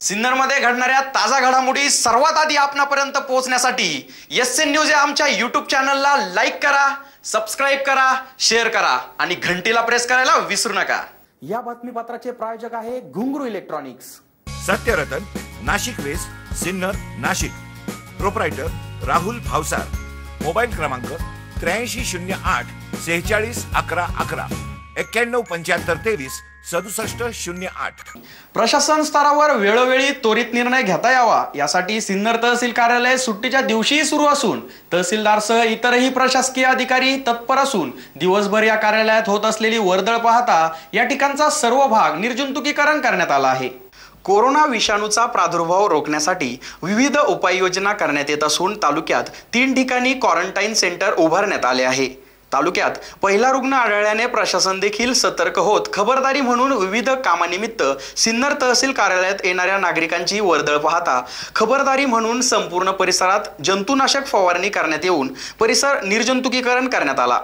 सिन्नरमध्ये घडणाऱ्या ताजा घडामोडी सर्वात आधी आपणापर्यंत पोहोचण्यासाठी एसएन न्यूज या आमच्या यूट्यूब चॅनलला लाईक करा, सबस्क्राईब करा, शेअर करा आणि घंटीला प्रेस करायला विसरू नका। या बातमीपत्राचे प्रायोजक आहे Ghungroo electronics. Satyaratan, Nashik west, Sinnar, Nashik. Proprietor Rahul Bhavsar. Mobile क्रमांक 8308 46 11 11 91 75 23 6708। प्रशासन स्तरावर वेळोवेळी त्वरित निर्णय घेता यावा यासाठी सिन्नर तहसील कार्यालय सुट्टीच्या दिवशी सुरू असून तहसीलदारसह इतरही प्रशासकीय अधिकारी तत्पर असून दिवसभर या कार्यालयात होत असलेली वर्दळ पाहता या ठिकाणचा सर्व भाग निर्जंतुकीकरण करण्यात आला आहे। कोरोना विषाणूचा प्रादुर्भाव रोखण्यासाठी विविध उपाययोजना करण्यात येत असून तालुक्यात 3 ठिकाणी क्वारंटाईन सेंटर उभारण्यात आले आहे। तालुक्यात पहिला रुग्ण आढळल्याने प्रशासन देखील सतर्क होत खबरदारी म्हणून विविध कामानिमित्त सिन्नर तहसील कार्यालयात येणाऱ्या नागरिकांची वर्दळ पाहता खबरदारी म्हणून संपूर्ण परिसरात जंतुनाशक फवारणी करण्यात येऊन परिसर निर्जंतुकीकरण करण्यात आला।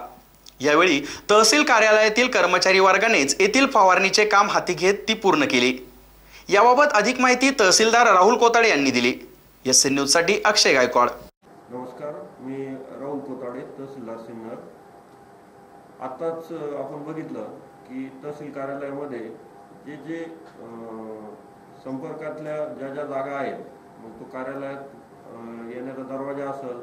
यावेळी तहसील कार्यालयातील कर्मचारी वर्गानेच येथील फवारणीचे काम हाती घेत ती पूर्ण केली। याबाबत अधिक माहिती तहसीलदार राहुल कोताडे यांनी दिली। एसएन न्यूज साठी अक्षय गायकवाड। नमस्कार, मी राहुल कोताडे, तहसीलदार सिन्नर। आताच आपण बघितलं की तहसील कार्यालयामध्ये जे संपर्कातल्या ज्या जागा आहेत, मग तो कार्यालयात येण्याचा दरवाजा असेल,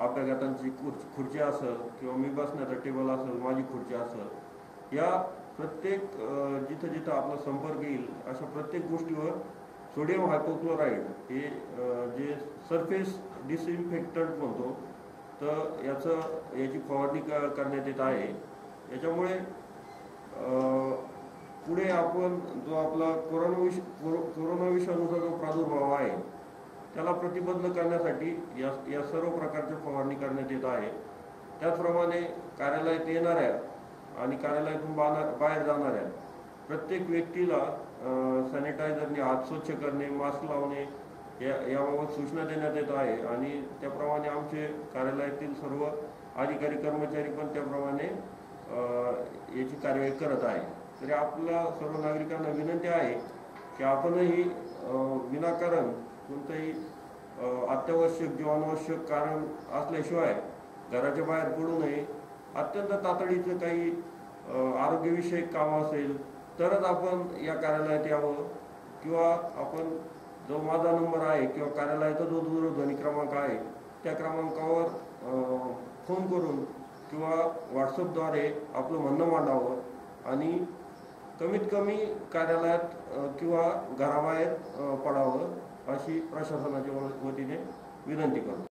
अभ्यागतांची खुर्ची असेल किंवा मी बसण्याचा टेबल असेल, माझी खुर्ची असेल, या प्रत्येक जिथं जिथं आपला संपर्क येईल अशा प्रत्येक गोष्टीवर सोडियम हायपोक्लोराईड हे जे सरफेस डिसइन्फेक्टंट म्हणतो तर याची फवारणी करण्यात येत आहे। याच्यामुळे पुढे आपण जो आपला कोरोना विषाणूचा जो प्रादुर्भाव आहे त्याला प्रतिबंध करण्यासाठी या सर्व प्रकारच्या फवारणी करण्यात येत आहे। त्याचप्रमाणे कार्यालयात येणाऱ्या आणि कार्यालयातून बाहेर जाणाऱ्या प्रत्येक व्यक्तीला सॅनिटायझरने हात स्वच्छ करणे, मास्क लावणे याबाबत सूचना देण्यात येत आहे आणि त्याप्रमाणे आमचे कार्यालयातील सर्व अधिकारी कर्मचारी पण त्याप्रमाणे याची कार्यवाही करत आहे। तरी आपल्या सर्व नागरिकांना विनंती आहे की आपणही विनाकारण कोणतंही अत्यावश्यक जीवनावश्यक कारण असल्याशिवाय घराच्या बाहेर पडू नये। अत्यंत तातडीचं काही आरोग्यविषयक काम असेल तरच आपण या कार्यालयात यावं किंवा आपण जो माझा नंबर आहे किंवा कार्यालयाचा जो दूरध्वनी क्रमांक आहे त्या क्रमांकावर फोन करून किंवा व्हॉट्सअपद्वारे आपलं म्हणणं मांडावं आणि कमीत कमी कार्यालयात किंवा घराबाहेर पडावं अशी प्रशासनाच्या वतीने